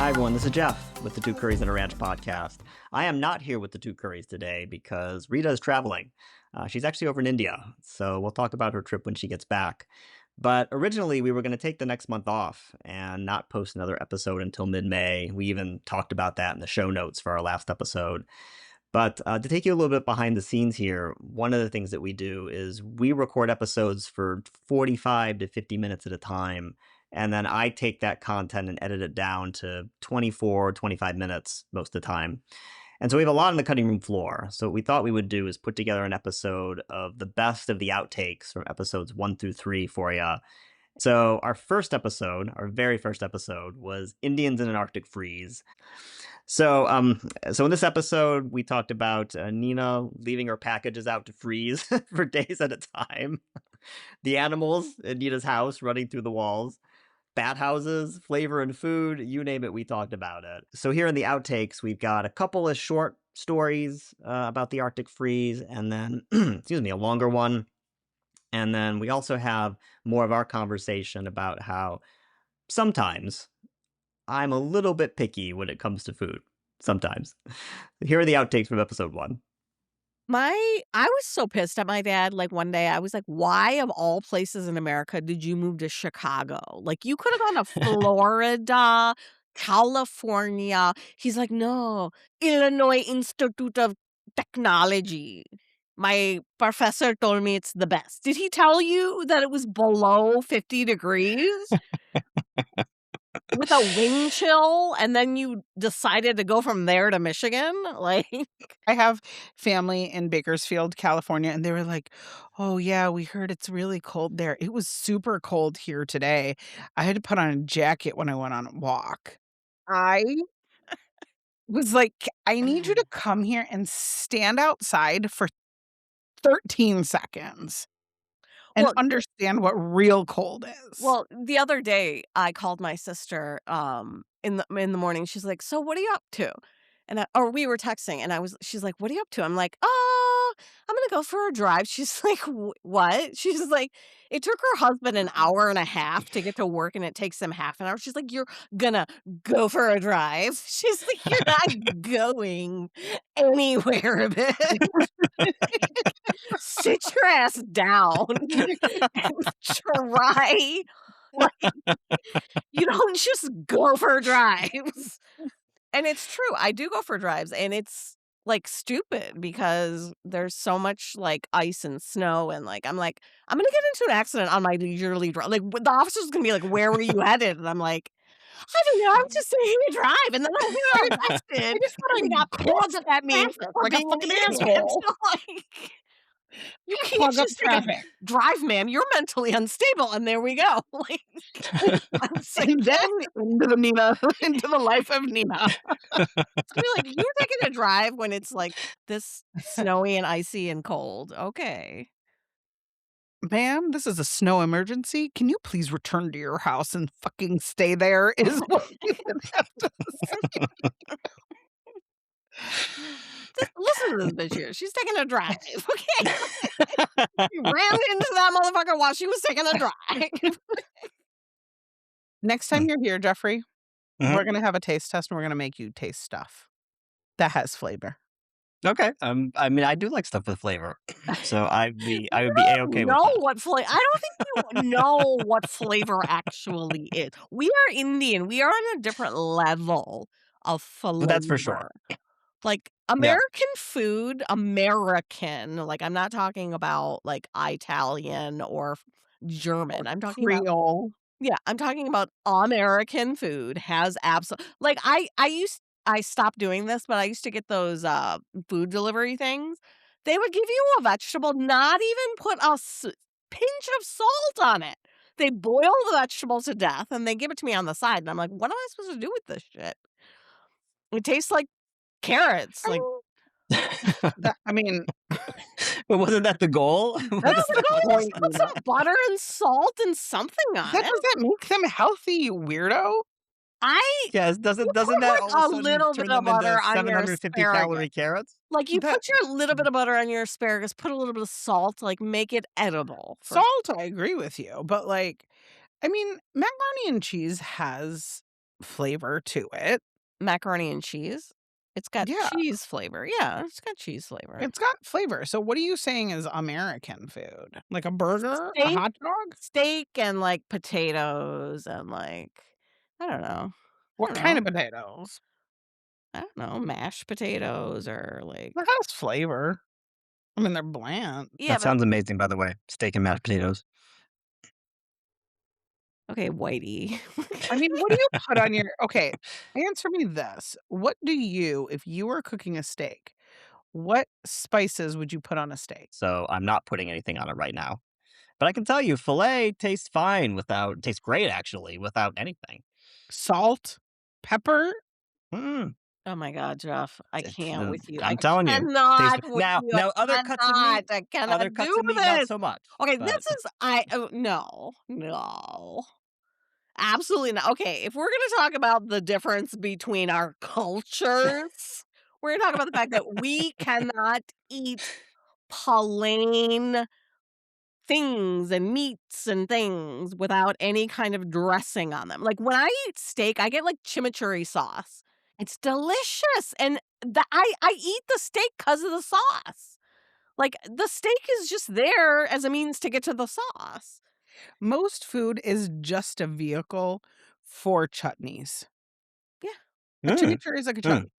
Hi, everyone. This is Jeff with the Two Curries and a Ranch podcast. I am not here with the Two Curries today because Rita is traveling. She's actually over in India, so we'll talk about her trip when she gets back. But originally, we were going to take the next month off and not post another episode until mid May. We even talked about that in the show notes for our last episode. But to take you a little bit behind the scenes here, one of the things that we do is we record episodes for 45 to 50 minutes at a time. And then I take that content and edit it down to 24, 25 minutes most of the time. And so we have a lot on the cutting room floor. So what we thought we would do is put together an episode of the best of the outtakes from episodes 1 through 3 for you. So our first episode, our very first episode, was Indians in an Arctic Freeze. So in this episode, we talked about Nina leaving her packages out to freeze for days at a time, the animals in Nina's house running through the walls, bat houses, flavor and food, you name it, we talked about it. So here in the outtakes, we've got a couple of short stories about the Arctic freeze, and then, excuse me, a longer one. And then we also have more of our conversation about how sometimes I'm a little bit picky when it comes to food. Sometimes. Here are the outtakes from episode 1. I was so pissed at my dad. Like one day I was like, why of all places in America did you move to Chicago? Like you could have gone to Florida, California. He's like, no, Illinois Institute of Technology. My professor told me it's the best. Did he tell you that it was below 50 degrees with a wind chill and then you decided to go from there to Michigan? Like, I have family in Bakersfield, California, and they were like, "Oh yeah, we heard it's really cold there." It was super cold here today. I had to put on a jacket when I went on a walk. I was like, "I need you to come here and stand outside for 13 seconds and well, understand what real cold is." Well, the other day I called my sister in the morning. She's like, "So what are you up to?" Or we were texting and she's like, "What are you up to?" I'm like, "Oh, I'm going to go for a drive." She's like, "What?" She's like, "It took her husband an hour and a half to get to work and it takes him half an hour." She's like, "You're going to go for a drive?" She's like, "You're not going anywhere, bitch. Sit your ass down and try." Like, you don't just go for drives. And it's true. I do go for drives, and it's, like, stupid because there's so much, like, ice and snow, and, like, I'm like, "I'm gonna get into an accident on my leisurely drive." Like, the officer's gonna be like, "Where were you headed?" And I'm like, "I don't know, I was just taking a drive, and then I got I arrested just and want got to plug pissed up at me traffic for like a being an fucking idiot." asshole. So, like, you can't Plug up just take a traffic. drive, ma'am. You're mentally unstable, and there we go. Like, I'm sick. And then into the life of Nina. It's gonna be like, "You're taking a drive when it's, like, this snowy and icy and cold. Okay." "Ma'am, this is a snow emergency. Can you please return to your house and fucking stay there?" Is what you would have to say. Just listen to this bitch here. She's taking a drive, okay? She ran into that motherfucker while she was taking a drive. Next time you're here, Jeffrey, we're gonna have a taste test and we're gonna make you taste stuff that has flavor. Okay. I mean, I do like stuff with flavor, so I would be You a-okay don't with know that. what flavor. I don't think you know what flavor actually is. We are Indian. We are on a different level of Well, that's for sure. flavor. Like, Yeah. American food, like, I'm not talking about, like, Italian or German. I'm talking about Creole. yeah, I'm talking about American food has like, I stopped doing this, but I used to get those, food delivery things. They would give you a vegetable, not even put a pinch of salt on it. They boil the vegetable to death, and they give it to me on the side, and I'm like, "What am I supposed to do with this shit?" It tastes like carrots, I like mean, I mean, But wasn't that the goal? that's Wasn't the that the goal. point? Just put some butter and salt and something on that it. does that make them healthy, you weirdo? Yes, You doesn't put, that like, all of a a sudden little bit turn of them butter into on your 750 asparagus. calorie carrots? Like, you That put your little bit of butter on your asparagus, put a little bit of salt, like, make it edible for salt, I agree with you, but, like, I mean, macaroni and cheese has flavor to it. Macaroni and cheese? It's got Yeah, cheese flavor. Yeah, it's got cheese flavor. it's got flavor. So what are you saying is American food? Like a burger? A Steak hot dog? steak and, like, potatoes and, like, I don't know. I What don't kind know. of potatoes? I don't know, mashed potatoes or, like That has flavor. I mean, they're bland. yeah, That but sounds amazing, by the way. Steak and mashed potatoes. okay, whitey. I mean, what do you put on your okay, answer me this. What do you if you were cooking a steak, what spices would you put on a steak? So I'm not putting anything on it right now. But I can tell you, filet tastes fine without, tastes great actually, without anything. Salt? Pepper? Mm, Oh my god, Jeff, I can't with you. I I'm telling you, tastes cannot with now. you. Now other I cuts of cannot. meat, I cannot other do cuts of meat, not this. so much. Okay, this But is I oh, no. No. Absolutely not. Okay, if we're gonna talk about the difference between our cultures, we're gonna talk about the fact that we cannot eat plain things and meats and things without any kind of dressing on them. Like, when I eat steak, I get, like, chimichurri sauce. It's delicious, and I eat the steak because of the sauce. Like, the steak is just there as a means to get to the sauce. Most food is just a vehicle for chutneys. Yeah, A mm, chimichurri is like a mm. chutney,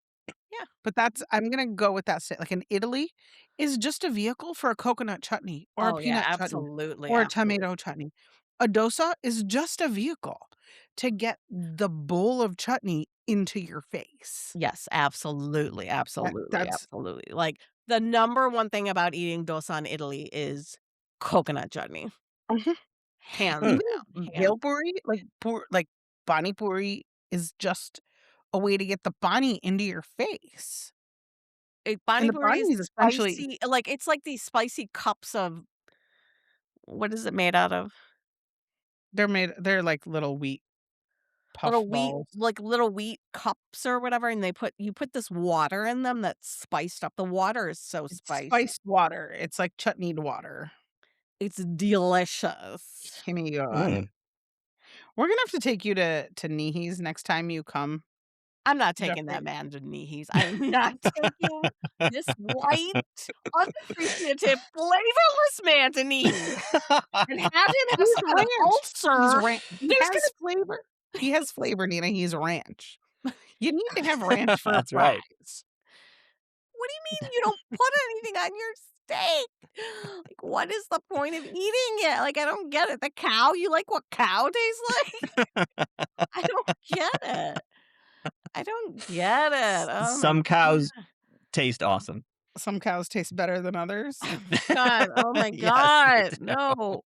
yeah. but that's I'm gonna go with that like in Italy is just a vehicle for a coconut chutney or a Oh, yeah, peanut chutney absolutely, or a absolutely. tomato chutney. A dosa is just a vehicle to get the bowl of chutney into your face. Yes, absolutely, absolutely, That's absolutely. Like, the number one thing about eating dosa in Italy is coconut chutney. Mhm. Hands Mm. down, Even hands bhel puri, like pani puri is just a way to get the pani into your face. And Pani the puri is pani is essentially spicy like, it's like these spicy cups of what is it made out of? they're like little wheat puff balls. Little wheat cups or whatever, and you put this water in them that's spiced up. The water is so It's spicy. spiced water. It's like chutneyed water. It's delicious. Gimme God. Mm. We're gonna have to take you to Nihi's next time you come, I'm not taking that Jeffrey. man to Nihi's. I am not taking this white, unappreciative, flavorless man to Nihi's and have him have He's some kind of ranch. ulcer. He There's has flavor. He has flavor, Nina. He's ranch. You need to have ranch for That's right. fries. What do you mean you don't put anything on your steak? Like, what is the point of eating it? Like, I don't get it. The cow, you like what cow tastes like? I don't get it. I don't get it. Oh my Some cows god. taste awesome. Some cows taste better than others. God. Oh my Yes, they god. do. No.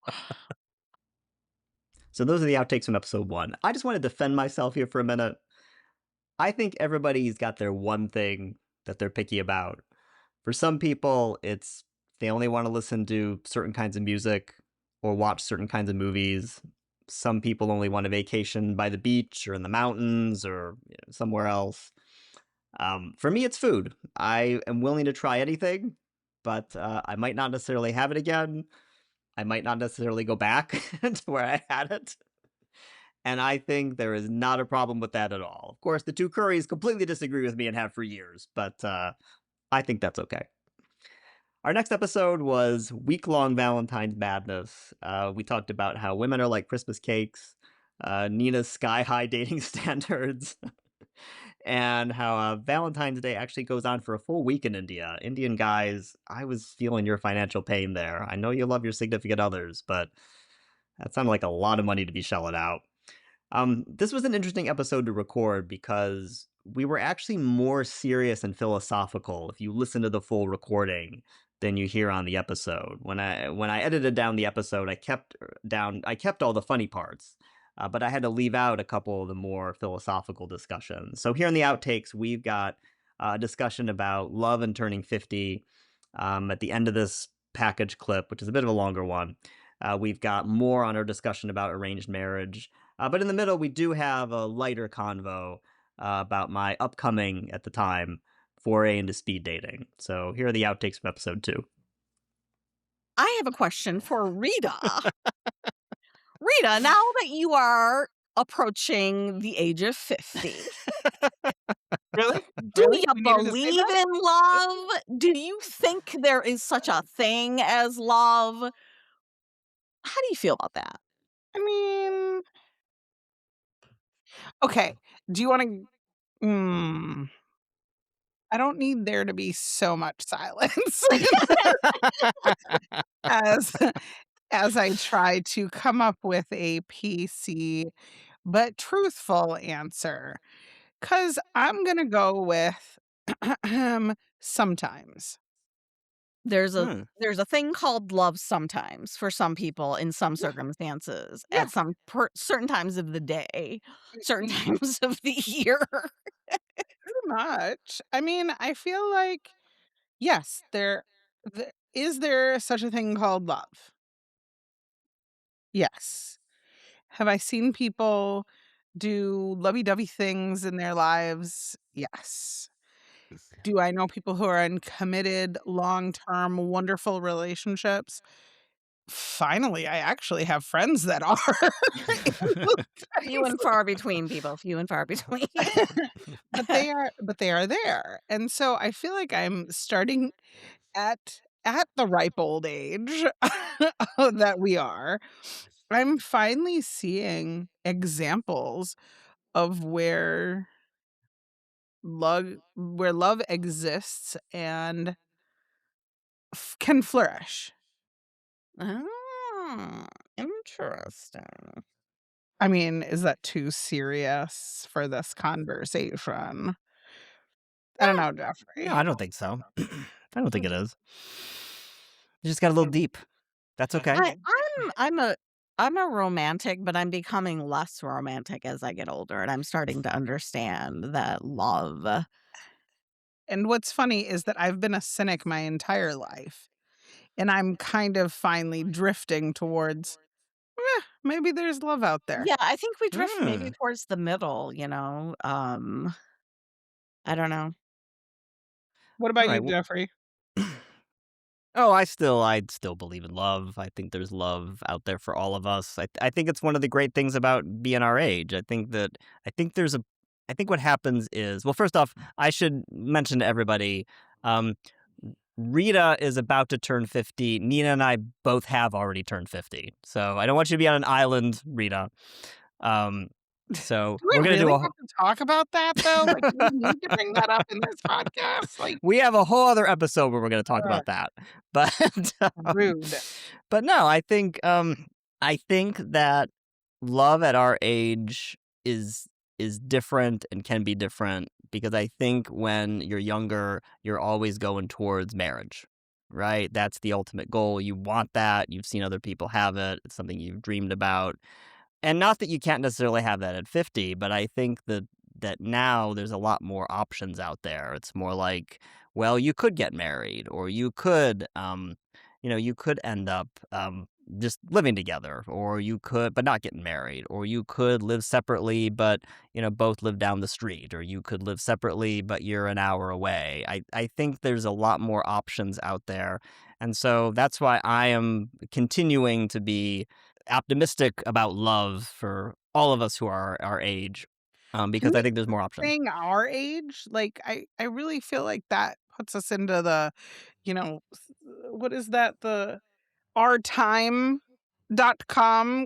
So those are the outtakes from episode one. I just want to defend myself here for a minute. I think everybody's got their one thing that they're picky about. For some people, it's they only want to listen to certain kinds of music or watch certain kinds of movies. Some people only want a vacation by the beach or in the mountains or somewhere else. For me, it's food. I am willing to try anything, but I might not necessarily have it again. I might not necessarily go back to where I had it. And I think there is not a problem with that at all. Of course, the two Currys completely disagree with me and have for years, but I think that's okay. Our next episode was week long Valentine's madness. We talked about how women are like Christmas cakes, Nina's sky high dating standards, and how Valentine's Day actually goes on for a full week in India. Indian guys, I was feeling your financial pain there. I know you love your significant others, but that sounded like a lot of money to be shelling out. This was an interesting episode to record because we were actually more serious and philosophical if you listen to the full recording than you hear on the episode. When I edited down the episode, I kept all the funny parts, but I had to leave out a couple of the more philosophical discussions. So here in the outtakes, we've got a discussion about love and turning 50. At the end of this package clip, which is a bit of a longer one, we've got more on our discussion about arranged marriage. But in the middle, we do have a lighter convo about my upcoming, at the time, foray into speed dating. So here are the outtakes from episode two. I have a question for Rita. Rita, now that you are approaching the age of 50. Really? Do Really? you We needed to say believe that? in love? Do you think there is such a thing as love? How do you feel about that? I mean, okay. Do you wanna mm, I don't need there to be so much silence as as I try to come up with a PC but truthful answer. 'Cause I'm gonna go with sometimes. There's a Hmm. there's a thing called love sometimes for some people in some Yeah, circumstances yeah, at certain times of the day, certain mm, times of the year. pretty much. I mean, I feel like, yes, is there such a thing called love? Yes. Have I seen people do lovey-dovey things in their lives? Yes. Do I know people who are in committed, long-term, wonderful relationships? Finally, I actually have friends that are in those Few kinds and far between, people, few and far between. but they are there, and so I feel like I'm starting at the ripe old age that we are. I'm finally seeing examples of where love exists and can flourish. Oh, interesting. I mean, is that too serious for this conversation? I don't know, No, Jeffrey. I don't think so. I don't think it is. It just got a little deep. That's okay. I I'm a I'm a romantic, but I'm becoming less romantic as I get older, and I'm starting to understand that love. And what's funny is that I've been a cynic my entire life, and I'm kind of finally drifting towards, maybe there's love out there. Yeah, I think we drift maybe Mm. towards the middle, I don't know. What All about you, right. Jeffrey? Oh, I'd still believe in love. I think there's love out there for all of us. I think it's one of the great things about being our age. I think there's a I think what happens is, well, first off, I should mention to everybody, um, Rita is about to turn 50. Nina and I both have already turned 50. So I don't want you to be on an island, Rita. Um, so Do we're we gonna do really a have to talk about that though? Like, do we need to bring that up in this podcast? Like, we have a whole other episode where we're going to talk ugh, about that. But um, rude. but no, I think that love at our age is is different and can be different because I think when you're younger, you're always going towards marriage. Right? That's the ultimate goal. You want that. You've seen other people have it. It's something you've dreamed about. And not that you can't necessarily have that at 50, but I think that now there's a lot more options out there. It's more like, well, you could get married or you could you could end up just living together or you could but not getting married or you could live separately but both live down the street or you could live separately but you're an hour away. I think there's a lot more options out there. And so that's why I am continuing to be optimistic about love for all of us who are our age, Can because I we think there's stop more options. saying our age? Like, I really feel like that puts us into the, what is that? The ourtime.com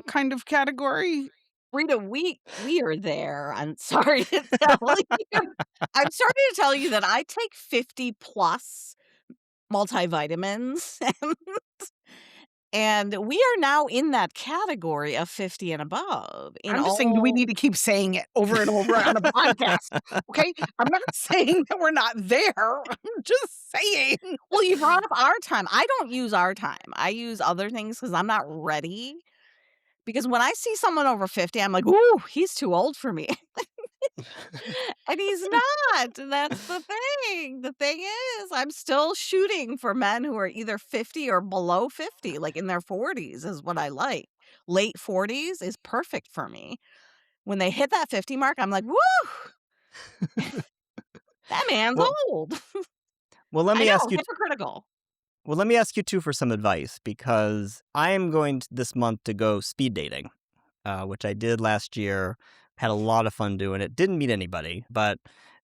kind of category? Rita, we are there. I'm sorry to tell you. I'm sorry to tell you that I take 50 plus multivitamins, and we are now in that category of 50 and above in I'm just saying, do we all. need to keep saying it over and over on a podcast? Okay? I'm not saying that we're not there. I'm just saying. Well, you brought up our time. I don't use our time. I use other things because 'cause I'm not ready. Because when I see someone over 50, I'm like, "Ooh, he's too old for me." And he's not, and that's the thing. The thing is, I'm still shooting for men who are either 50 or below 50, like, in their 40s is what I like. Late 40s is perfect for me. When they hit that 50 mark, I'm like, "Woo, that man's well, old." well, let I me know, ask you. hypocritical. Well, let me ask you too for some advice because I am going this month to go speed dating. which I did last year. Had a lot of fun doing it. Didn't meet anybody, but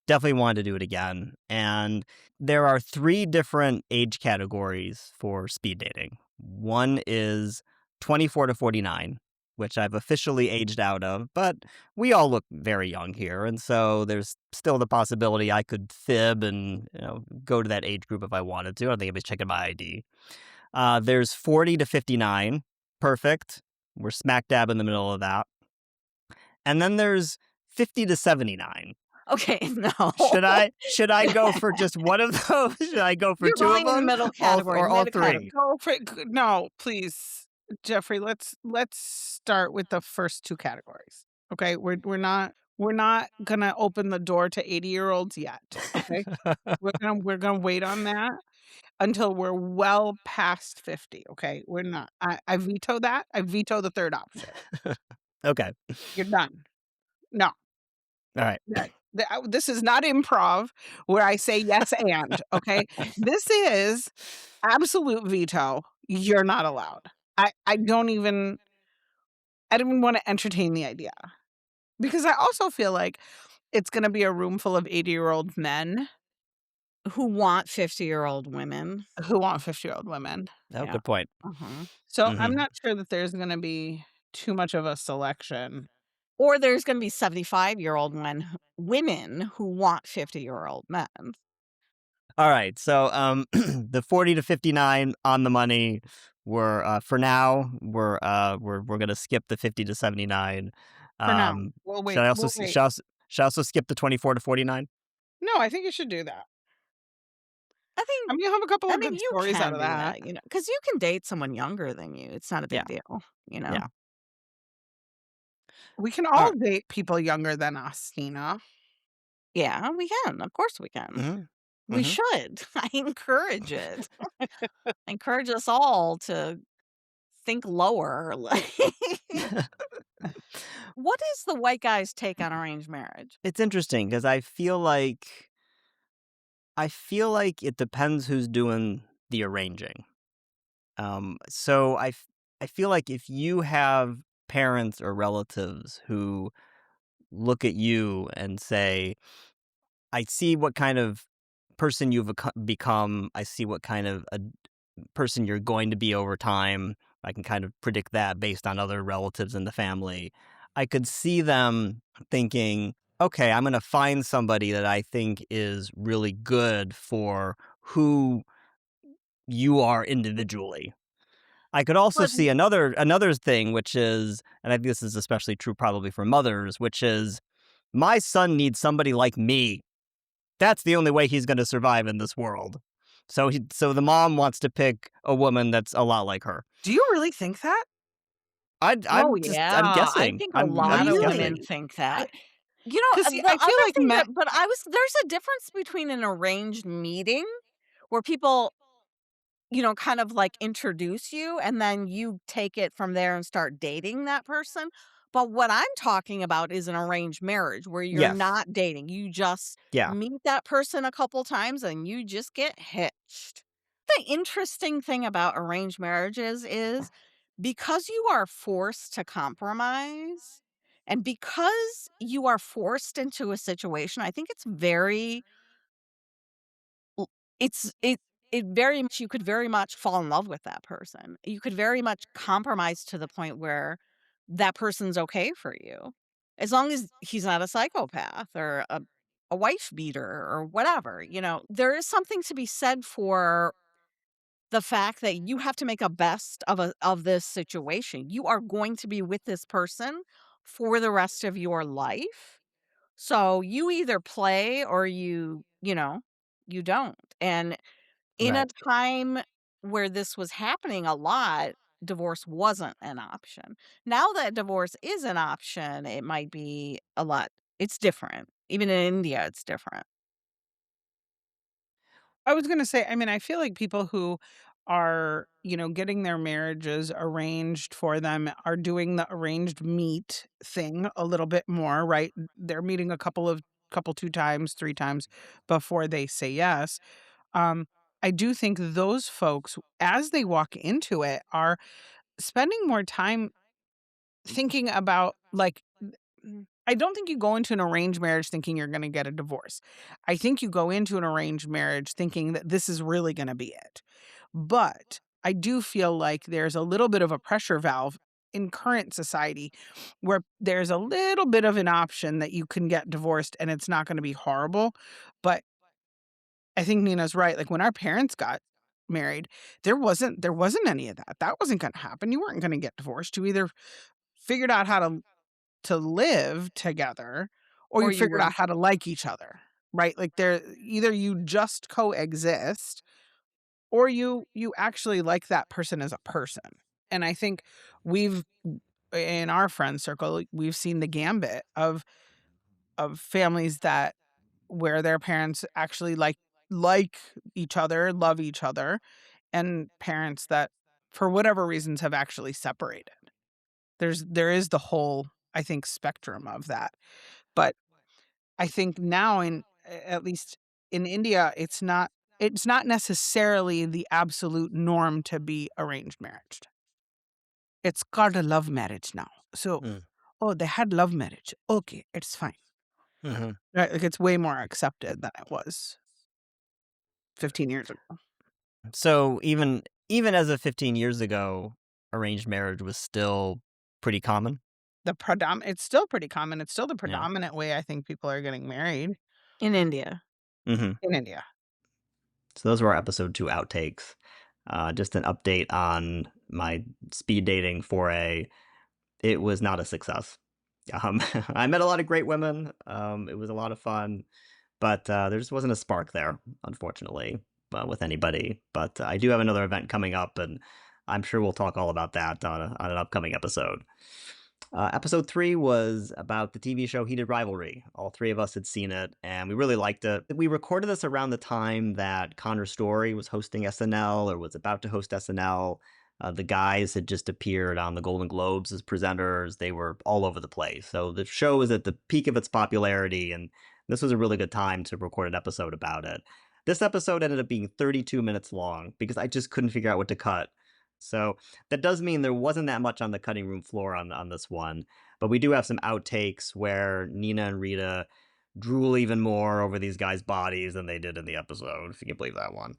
definitely wanted to do it again. And there are three different age categories for speed dating. One is 24 to 49, which I've officially aged out of, but we all look very young here. And so there's still the possibility I could fib and go to that age group if I wanted to. I don't think I'd be checking my ID. There's 40 to 59. Perfect. We're smack dab in the middle of that. And then there's 50 to 79. Okay, no. Should I go for just one of those? Should I go for You're two of going in the them? middle category, Or all middle category. three? Go for it. No, please, Jeffrey. Let's start with the first two categories. Okay, we're not gonna open the door to 80-year-olds yet. Okay, we're gonna wait on that until we're well past 50. Okay, we're not. I veto that. I veto the third option. Okay. You're done. No, All right. this is not improv where I say yes and. Okay, this is absolute veto. You're not allowed. I don't even want to entertain the idea because I also feel like it's going to be a room full of 80-year-old men Who want 50-year-old women. who want 50-year-old women. Oh, Yeah. good point. So I'm Mhm. not sure that there's going to be too much of a selection. Or there's gonna be 75-year-old women who want 50-year-old men. All right. So, the 40 to 59 on the money. For now, we're gonna skip the 50 to 79. For now. Um, We'll should wait. I also We'll s- wait. should I also, should I also skip the 24 to 49? No, I think you should do that. I think I mean, you have a couple I of mean, good you stories out can of do that. that, because you can date someone younger than you. It's not a Yeah. big deal, you know? Yeah. We can All all right. date people younger than us, Nina. Yeah, we can. Of course we can. Mhm. We Mhm. should. I encourage it. I encourage us all to think lower. What is the white guy's take on arranged marriage? It's interesting because I feel like it depends who's doing the arranging. So I feel like if you have parents or relatives who look at you and say, "I see what kind of person you've become. I see what kind of a person you're going to be over time. I can kind of predict that based on other relatives in the family." I could see them thinking, "Okay, I'm going to find somebody that I think is really good for who you are individually." I could also But see another thing, which is, and I think this is especially true probably for mothers, which is my son needs somebody like me. That's the only way he's going to survive in this world. So the mom wants to pick a woman that's a lot like her. Do you really think that? oh I'm yeah, I guessing. think a I'm lot just of guessing. women think I that. Because The I feel other like thing that but I was there's a difference between an arranged meeting where people kind of like introduce you and then you take it from there and start dating that person. But what I'm talking about is an arranged marriage where you're Yes. not dating. You just Yeah. meet that person a couple times and you just get hitched. The interesting thing about arranged marriages is because you are forced to compromise and because you are forced into a situation, I think it's very L it very much you could very much fall in love with that person. You could very much compromise to the point where that person's okay for you, as long as he's not a psychopath or a wife beater or whatever, There is something to be said for the fact that you have to make a best of this situation. You are going to be with this person for the rest of your life. So you either play or you don't. And in a Right. time where this was happening a lot, divorce wasn't an option. Now that divorce is an option, it might be a lot it's different. Even in India, it's different. I was gonna say, I mean, I feel like people who are, getting their marriages arranged for them are doing the arranged meet thing a little bit more, right? They're meeting a couple 2 times, 3 times before they say yes. Um, I do think those folks, as they walk into it, are spending more time thinking about, like, I don't think you go into an arranged marriage thinking you're gonna get a divorce. I think you go into an arranged marriage thinking that this is really gonna be it. But I do feel like there's a little bit of a pressure valve in current society where there's a little bit of an option that you can get divorced and it's not gonna be horrible. But I think Nina's right. Like, when our parents got married, there wasn't any of that. That wasn't gonna happen. You weren't gonna get divorced. You either figured out how to live together, or Or you you figured were out how to like each other, right? Like, there either you just coexist, or you actually like that person as a person. And I think we've in our friend circle, we've seen the gambit of families that where their parents actually like each other, love each other, and parents that for whatever reasons have actually separated. There is the whole, I think, spectrum of that. But I think now at least in India, it's not necessarily the absolute norm to be arranged marriage. It's called a love marriage now. So, Mm. oh, they had love marriage. Okay, it's fine. Mhm. Right? Like, it's way more accepted than it was 15 years ago. So even as of 15 years ago, arranged marriage was still pretty common? It's still pretty common. It's still the Yeah. predominant way I think people are getting married in India. Mhm. in India. So those were our episode 2 outtakes. Just an update on my speed dating foray. It was not a success. I met a lot of great women. It was a lot of fun, but there just wasn't a spark there, unfortunately, with anybody. But I do have another event coming up, and I'm sure we'll talk all about that on an upcoming episode. Episode 3 was about the TV show Heated Rivalry. All three of us had seen it, and we really liked it. We recorded this around the time that Connor Story was hosting SNL or was about to host SNL. The guys had just appeared on the Golden Globes as presenters. They were all over the place. So the show was at the peak of its popularity, and this was a really good time to record an episode about it. This episode ended up being 32 minutes long because I just couldn't figure out what to cut. So that does mean there wasn't that much on the cutting room floor on this one, but we do have some outtakes where Nina and Rita drool even more over these guys' bodies than they did in the episode, if you can believe that one.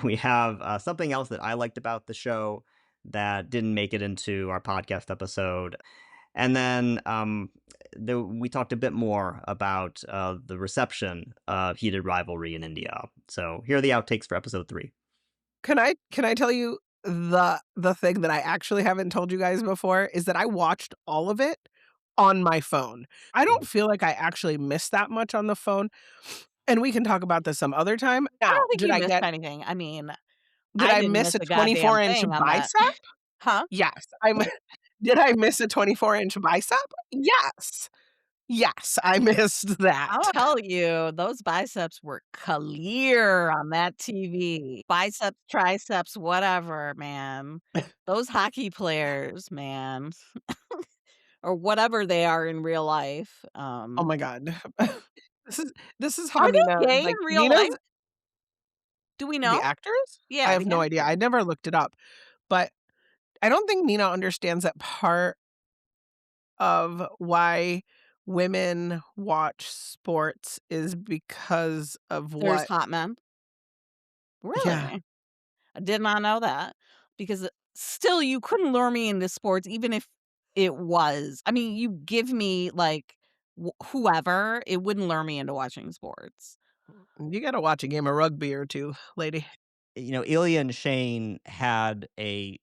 We have something else that I liked about the show that didn't make it into our podcast episode. And then we talked a bit more about the reception of Heated Rivalry in India. So here are the outtakes for episode 3. Can I tell you the thing that I actually haven't told you guys before is that I watched all of it on my phone. I don't feel like I actually missed that much on the phone, and we can talk about this some other time. I Now, don't think you missed anything. I mean, did I I didn't miss miss a a goddamn 24-inch thing on that. bicep? Huh? Yes, did I miss a 24-inch bicep? Yes. Yes, I missed that. I'll tell you, those biceps were clear on that TV. Biceps, triceps, whatever, man. Those hockey players, man, or whatever they are in real life. Oh my god. This is this is how Are Nina they gay like, in real life? Nina's Do we the know? actors? I Yeah, have the no idea. actors. I never looked it up, but I don't think Nina understands that part of why women watch sports is because of There's what. hot men. Yeah. Really? I did not know that because still you couldn't lure me into sports even if it was. I mean, you give me like whoever, it wouldn't lure me into watching sports. You gotta watch a game of rugby or 2, lady. Ilya and Shane had a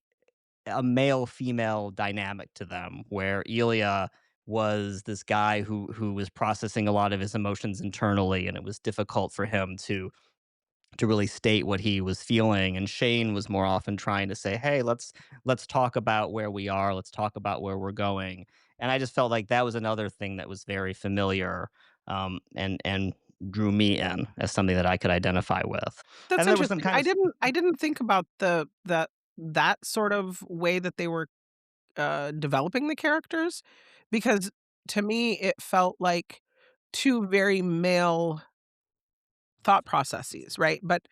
male female dynamic to them where Ilya was this guy who was processing a lot of his emotions internally, and it was difficult for him to really state what he was feeling, and Shane was more often trying to say, "Hey, let's talk about where we are, let's talk about where we're going." And I just felt like that was another thing that was very familiar, and drew me in as something that I could identify with. That's And there was some interesting. kind I of didn't think about that sort of way that they were, developing the characters, because to me, it felt like 2 very male thought processes, right? But,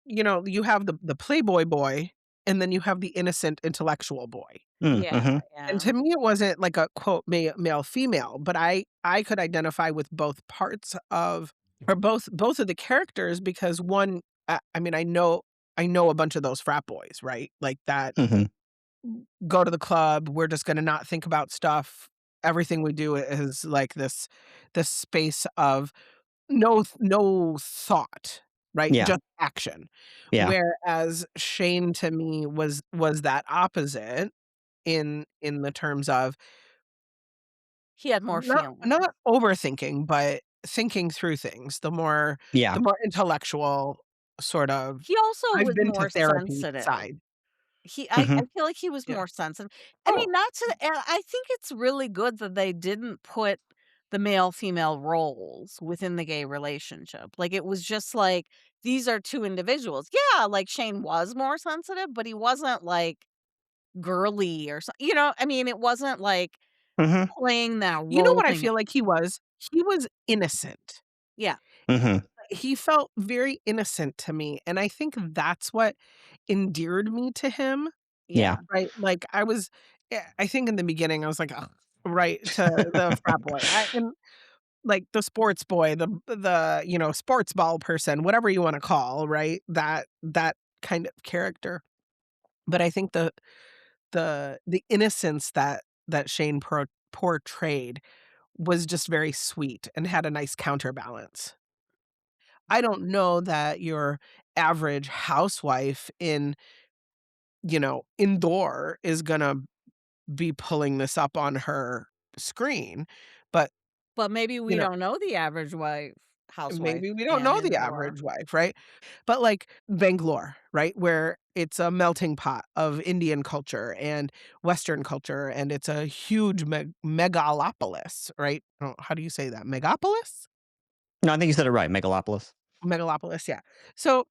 you have the playboy boy and then you have the innocent intellectual boy. Yeah, Mhm. And yeah. to me, it wasn't like a quote male female, but I could identify with both parts of or both of the characters because one, I mean, I know a bunch of those frat boys, right? Like that Mhm. go to the club, we're just gonna not think about stuff. Everything we do is like this space of no thought, right? Yeah. Just action. Yeah. Whereas Shane to me was that opposite in the terms of He had more not feelings. overthinking, but thinking through things, Yeah. the more intellectual sort of He also I've was been to more therapy sensitive. side. I Mhm. feel like he was Yeah. more sensitive. I Oh, mean, not to and I think it's really good that they didn't put the male-female roles within the gay relationship. Like, it was just like, these are 2 individuals. Yeah, like, Shane was more sensitive, but he wasn't, like, girly or something. I mean, it wasn't, like, Mhm. playing that you know role what I thing. feel like he was? He was innocent. Yeah, Mhm. He felt very innocent to me, and I think that's what endeared me to him, Yeah. yeah. right? Like, I think in the beginning, I was like, "Ugh," right, to the frat boy. And like the sports boy, the sports ball person, whatever you wanna call, right? That kind of character. But I think the innocence that Shane portrayed was just very sweet and had a nice counterbalance. I don't know that your average housewife indoor is gonna be pulling this up on her screen, but, But maybe you we know, don't know the average housewife maybe we don't man know the indoor. average wife, right? But, like, Bangalore, right, where it's a melting pot of Indian culture and Western culture, and it's a huge megalopolis, right? Oh, how do you say that? Megapolis? No, I think you said it right, Megalopolis. Megalopolis, yeah. So,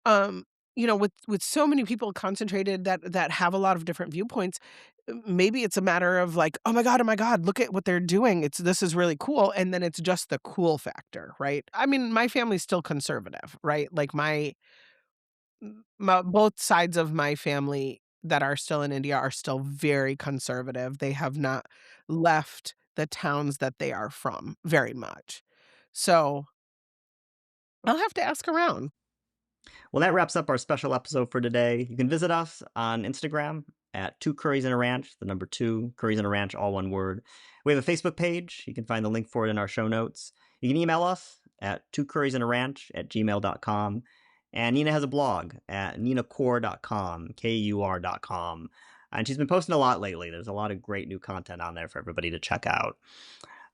um, with so many people concentrated that have a lot of different viewpoints, maybe it's a matter of like, oh my god, look at what they're doing. This is really cool." And then it's just the cool factor, right? I mean, my family's still conservative, right? Like both sides of my family that are still in India are still very conservative. They have not left the towns that they are from very much. So, I'll have to ask around. Well, that wraps up our special episode for today. You can visit us on Instagram at Two Curries and a Ranch, the number two, Curries and a Ranch, all one word. We have a Facebook page. You can find the link for it in our show notes. You can email us at twocurriesandaranch@gmail.com. And Nina has a blog at ninacore.com, KUR.com. And she's been posting a lot lately. There's a lot of great new content on there for everybody to check out.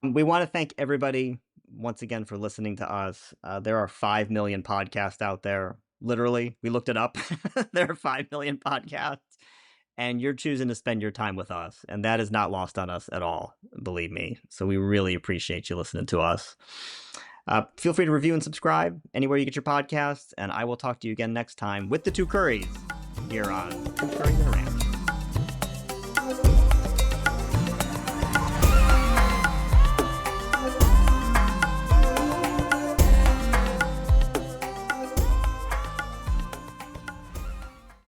We want to thank everybody once again for listening to us. There are 5 million podcasts out there. Literally, we looked it up. There are 5 million podcasts, and you're choosing to spend your time with us. And that is not lost on us at all, believe me. So we really appreciate you listening to us. Feel free to review and subscribe anywhere you get your podcasts. And I will talk to you again next time with the Two Curries here on Two Curries